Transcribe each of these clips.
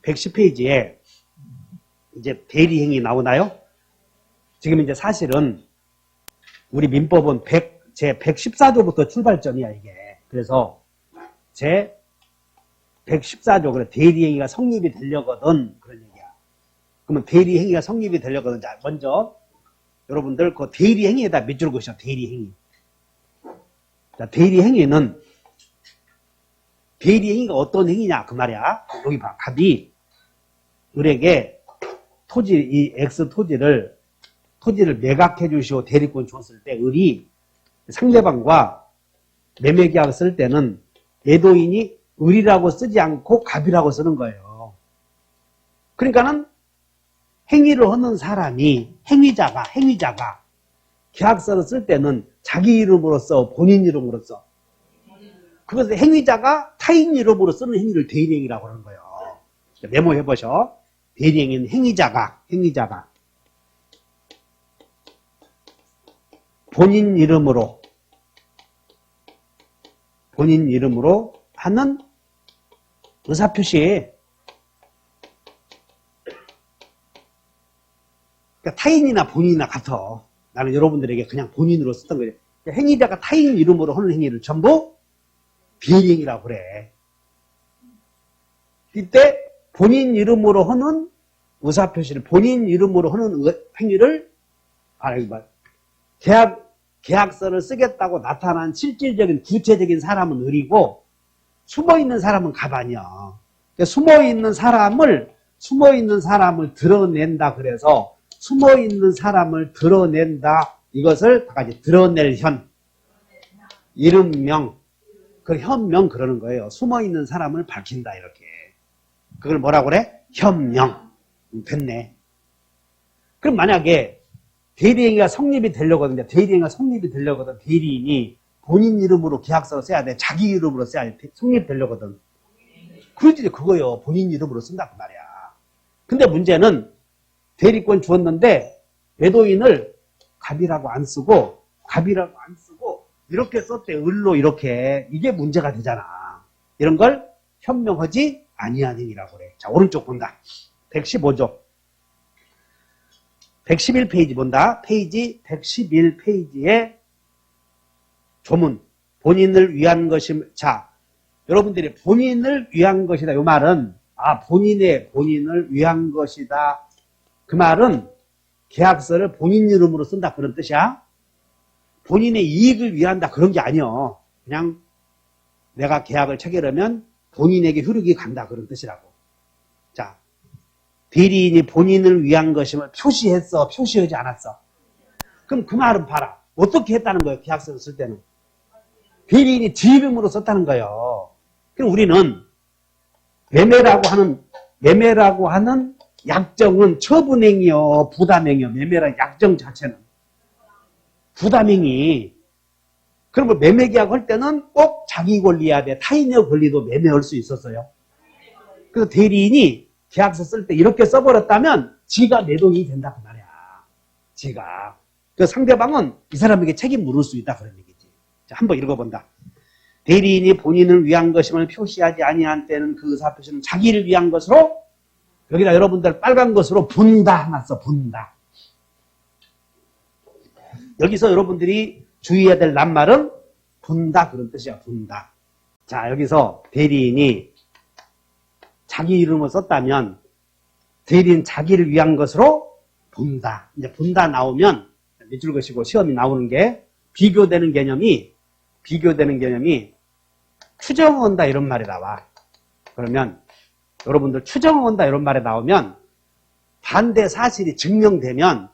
110페이지에 이제 대리행위 나오나요? 지금 이제 사실은 우리 민법은 제 114조부터 출발점이야, 이게. 그래서 제 114조, 그래, 대리행위가 성립이 되려거든. 그런 얘기야. 그러면 대리행위가 성립이 되려거든. 자, 먼저, 여러분들, 그 대리행위에다 몇 줄 것이야, 대리행위. 자, 대리행위가 어떤 행위냐, 그 말이야. 여기 봐. 갑이 을에게 이 X 토지를 매각해 주시오 대리권 줬을 때 을이 상대방과 매매 계약을 쓸 때는 매도인이 을이라고 쓰지 않고 갑이라고 쓰는 거예요. 그러니까는 행위를 하는 사람이 행위자가 계약서를 쓸 때는 자기 이름으로 써, 본인 이름으로 써. 그것을 행위자가 타인 이름으로 쓰는 행위를 대리행위라고 하는 거예요. 메모해 보셔. 대리행위는 행위자가 본인 이름으로 하는 의사표시. 그러니까 타인이나 본인이나 같아. 나는 여러분들에게 그냥 본인으로 썼던 거예요. 그러니까 행위자가 타인 이름으로 하는 행위를 전부 대리행위라고 그래. 이때 본인 이름으로 하는 의사표시를, 본인 이름으로 하는 행위를, 계약서를 쓰겠다고 나타난 실질적인 구체적인 사람은 을이고, 숨어있는 사람은 갑아니야. 그러니까 숨어있는 사람을 드러낸다. 그래서, 숨어있는 사람을 드러낸다. 이것을 다 같이 드러낼 현, 이름명, 그 현명 그러는 거예요. 숨어있는 사람을 밝힌다, 이렇게. 그걸 뭐라고 그래? 현명. 됐네. 그럼 만약에 대리행위가 성립이 되려거든. 대리인이 본인 이름으로 계약서를 써야 돼. 자기 이름으로 써야 돼. 성립되려거든. 그렇지, 그거요. 본인 이름으로 쓴다, 그 말이야. 근데 문제는 대리권 주었는데 매도인을 갑이라고 안 쓰고 이렇게 썼대. 을로 이렇게. 이게 문제가 되잖아. 이런 걸 현명하지 아니한 행위라고 그래. 자, 오른쪽 본다. 115조. 111페이지 본다. 페이지 111페이지에 조문. 본인을 위한 것임. 자, 여러분들이 본인을 위한 것이다. 이 말은, 본인을 위한 것이다. 그 말은 계약서를 본인 이름으로 쓴다. 그런 뜻이야. 본인의 이익을 위한다. 그런 게 아니여. 그냥 내가 계약을 체결하면 본인에게 효력이 간다. 그런 뜻이라고. 자, 대리인이 본인을 위한 것임을 표시했어? 표시하지 않았어? 그럼 그 말은 봐라. 어떻게 했다는 거예요? 계약서를 쓸 때는. 대리인이 지 이름으로 썼다는 거예요. 그럼 우리는 매매라고 하는 약정은 처분행위요, 부담행위요. 매매란 약정 자체는 부담행위. 그러면 매매 계약할 때는 꼭 자기 권리해야 돼. 타인의 권리도 매매할 수 있었어요. 그래서 대리인이 계약서 쓸 때 이렇게 써버렸다면 지가 매도인이 된다 그 말이야. 지가. 그 상대방은 이 사람에게 책임 물을 수 있다 그런 얘기지. 자, 한번 읽어본다. 대리인이 본인을 위한 것임을 표시하지 아니한 때는 그 의사표시는 자기를 위한 것으로, 여기다 여러분들 빨간 것으로 분다 해놨어. 분다. 여기서 여러분들이 주의해야 될 낱말은 분다 그런 뜻이야. 분다. 자, 여기서 대리인이 자기 이름을 썼다면 대리인 자기를 위한 것으로 분다. 이제 분다 나오면 밑줄 것이고 시험이 나오는 게 비교되는 개념이 추정한다 이런 말이 나와. 그러면 여러분들 추정한다 이런 말이 나오면 반대 사실이 증명되면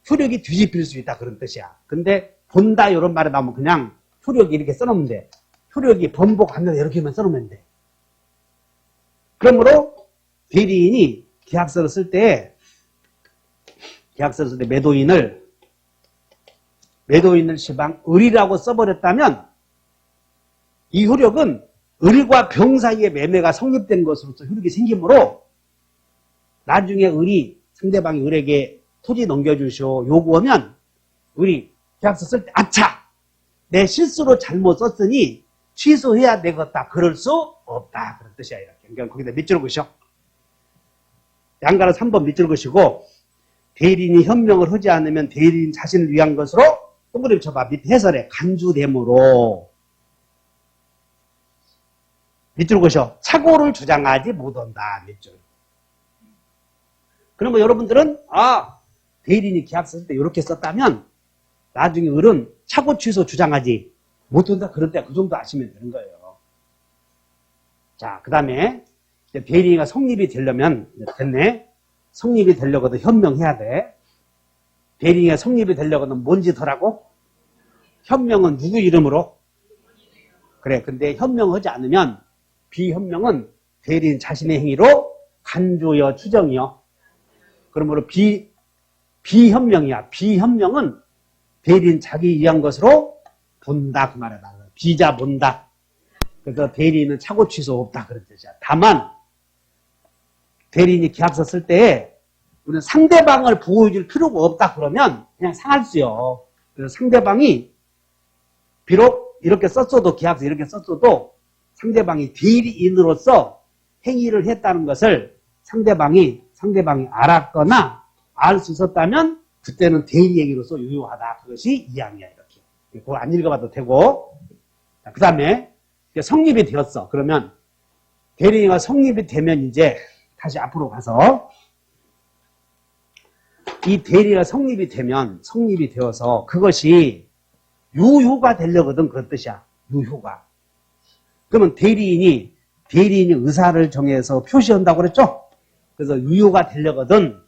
효력이 뒤집힐 수 있다 그런 뜻이야. 근데 본다 이런 말이 나오면 그냥 효력이 이렇게 써놓으면 돼. 효력이 번복하면 이렇게만 써놓으면 돼. 그러므로 대리인이 계약서를 쓸 때 매도인을 시방 을이라고 써버렸다면 이 효력은 을과 병 사이의 매매가 성립된 것으로서 효력이 생기므로 나중에 상대방이 을에게 토지 넘겨주시오 요구하면 을이 계약서 쓸 때 아차! 내 실수로 잘못 썼으니 취소해야 되겠다. 그럴 수 없다. 그런 뜻이야. 이렇게. 그러니까 거기다 밑줄을 그으셔. 양가로 3번 밑줄 그시고 대리인이 현명을 하지 않으면 대리인 자신을 위한 것으로 동그라미 쳐봐. 밑에 해설에 간주됨으로 밑줄 그셔. 착오를 주장하지 못한다. 밑줄. 그러면 여러분들은 대리인이 계약서 쓸 때 이렇게 썼다면 나중에 을은 착오 취소 주장하지 못한다. 그럴 때 그 정도 아시면 되는 거예요. 자, 그 다음에 대리인가 성립이 되려면 됐네. 성립이 되려거든 현명해야 돼. 대리인가 성립이 되려거든 뭔 짓 하라고? 현명은 누구 이름으로? 그래. 근데 현명하지 않으면 비현명은 대리인 자신의 행위로 간주여 추정이요. 그러므로 비현명이야. 비현명은 대리인 자기 위한 것으로 본다 그 말이다. 비자 본다. 그래서 대리인은 착오 취소 없다 그런 뜻이야. 다만 대리인이 계약서 쓸 때에 우리는 상대방을 보호해줄 필요가 없다 그러면 그냥 상할 수요. 그래서 상대방이 비록 이렇게 썼어도 계약서 이렇게 썼어도 상대방이 대리인으로서 행위를 했다는 것을 상대방이 알았거나 알 수 있었다면 그때는 대리 행위로서 유효하다. 그것이 2항이야 이렇게. 그거 안 읽어봐도 되고. 그 다음에 성립이 되었어. 그러면 대리인가 성립이 되면 이제 다시 앞으로 가서 이 대리가 성립이 되어서 그것이 유효가 되려거든 그런 뜻이야. 유효가. 그러면 대리인이 의사를 정해서 표시한다고 그랬죠? 그래서 유효가 되려거든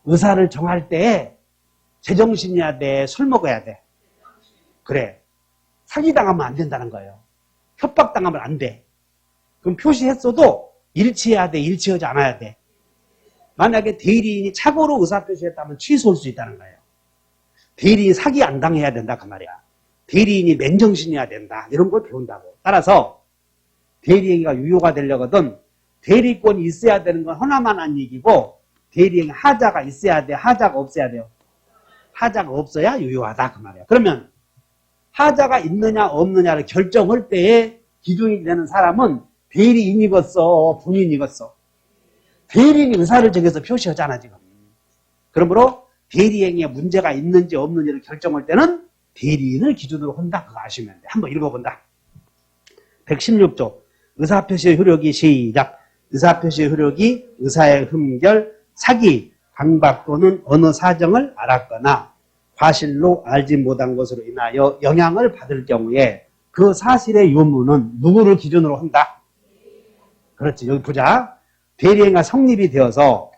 의사를 정할 때 제정신이어야 돼? 술 먹어야 돼? 그래. 사기당하면 안 된다는 거예요. 협박당하면 안 돼. 그럼 표시했어도 일치해야 돼? 일치하지 않아야 돼? 만약에 대리인이 착오로 의사표시했다면 취소할 수 있다는 거예요. 대리인이 사기 안 당해야 된다 그 말이야. 대리인이 맨정신이어야 된다. 이런 걸 배운다고. 따라서 대리행위가 유효가 되려거든 대리권이 있어야 되는 건 하나만 한 얘기고 대리행위 하자가 있어야 돼. 하자가 없어야 돼요. 하자가 없어야 유효하다 그 말이야. 그러면 하자가 있느냐 없느냐를 결정할 때에 기준이 되는 사람은 대리인이겠어 본인이겠어. 대리인이 의사를 정해서 표시하잖아 지금. 그러므로 대리행위에 문제가 있는지 없는지를 결정할 때는 대리인을 기준으로 한다. 그거 아시면 돼. 한번 읽어본다. 116조 의사표시의 효력이 시작. 의사표시의 효력이 의사의 흠결, 사기, 강박 또는 어느 사정을 알았거나 과실로 알지 못한 것으로 인하여 영향을 받을 경우에 그 사실의 유무는 누구를 기준으로 한다? 그렇지. 여기 보자. 대리행위가 성립이 되어서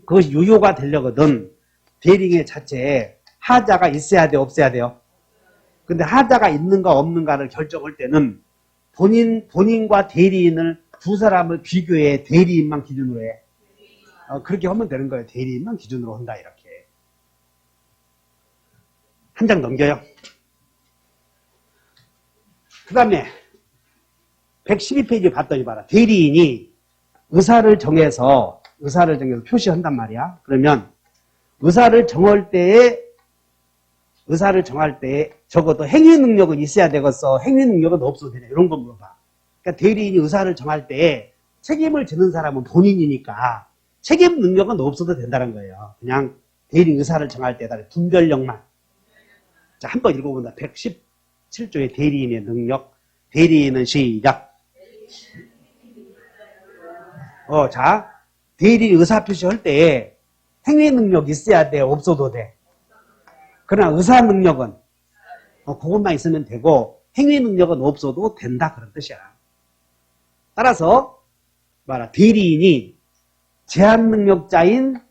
그것이 유효가 되려거든 대리행위 자체에 하자가 있어야 돼, 없어야 돼요? 근데 하자가 있는가 없는가를 결정할 때는 본인과 대리인을 두 사람을 비교해 대리인만 기준으로 해. 그렇게 하면 되는 거예요. 대리인만 기준으로 한다, 이렇게. 한 장 넘겨요. 그 다음에 112페이지 봤더니 봐라. 대리인이 의사를 정해서 표시한단 말이야. 그러면 의사를 정할 때에 적어도 행위 능력은 있어야 되겠어. 행위 능력은 없어도 되냐. 이런 거 물어봐. 그러니까 대리인이 의사를 정할 때에 책임을 지는 사람은 본인이니까 책임 능력은 없어도 된다는 거예요. 그냥 대리인 의사를 정할 때다 분별력만. 자, 한번 읽어본다. 117조의 대리인의 능력. 대리인은 시작. 자, 대리인 의사표시 할 때에 행위 능력 있어야 돼? 없어도 돼? 그러나 의사 능력은 그것만 있으면 되고 행위 능력은 없어도 된다 그런 뜻이야. 따라서 말아 대리인이 제한 능력자인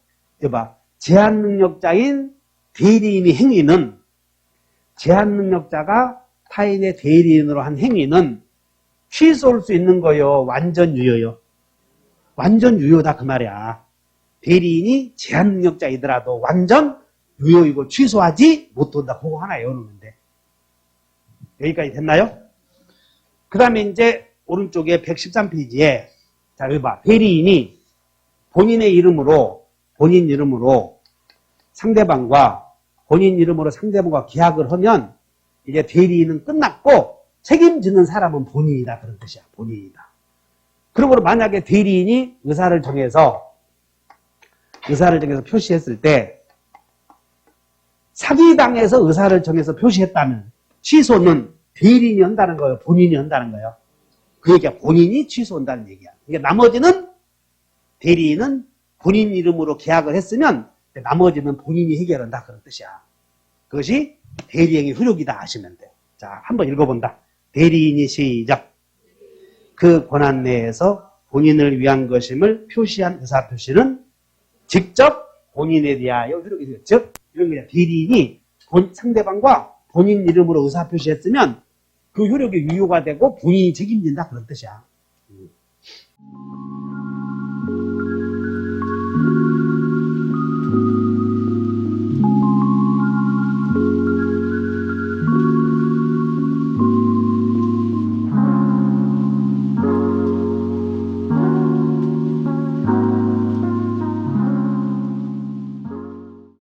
대리인의 행위는 제한 능력자가 타인의 대리인으로 한 행위는 취소할 수 있는 거요. 완전 유효요. 완전 유효다 그 말이야. 대리인이 제한 능력자이더라도 완전 유효이고 취소하지 못한다. 그거 하나 외워놓으면 돼. 여기까지 됐나요? 그 다음에 이제 오른쪽에 113페이지에 자 여기 봐. 대리인이 본인 이름으로 상대방과 계약을 하면 이제 대리인은 끝났고 책임지는 사람은 본인이다 그런 뜻이야. 본인이다. 그러므로 만약에 대리인이 의사를 정해서 의사를 정해서 표시했을 때 사기당해서 의사를 정해서 표시했다면 취소는 대리인이 한다는 거예요? 본인이 한다는 거예요? 그 얘기가 본인이 취소한다는 얘기야. 그러니까 나머지는 대리인은 본인 이름으로 계약을 했으면 나머지는 본인이 해결한다 그런 뜻이야. 그것이 대리행위 효력이다 하시면 돼. 자, 한번 읽어본다. 대리인이 시작. 그 권한 내에서 본인을 위한 것임을 표시한 의사표시는 직접 본인에 대하여 효력이 되죠. 즉 이런 거야. 대리인이 상대방과 본인 이름으로 의사표시했으면 그 효력이 유효가 되고 본인이 책임진다 그런 뜻이야.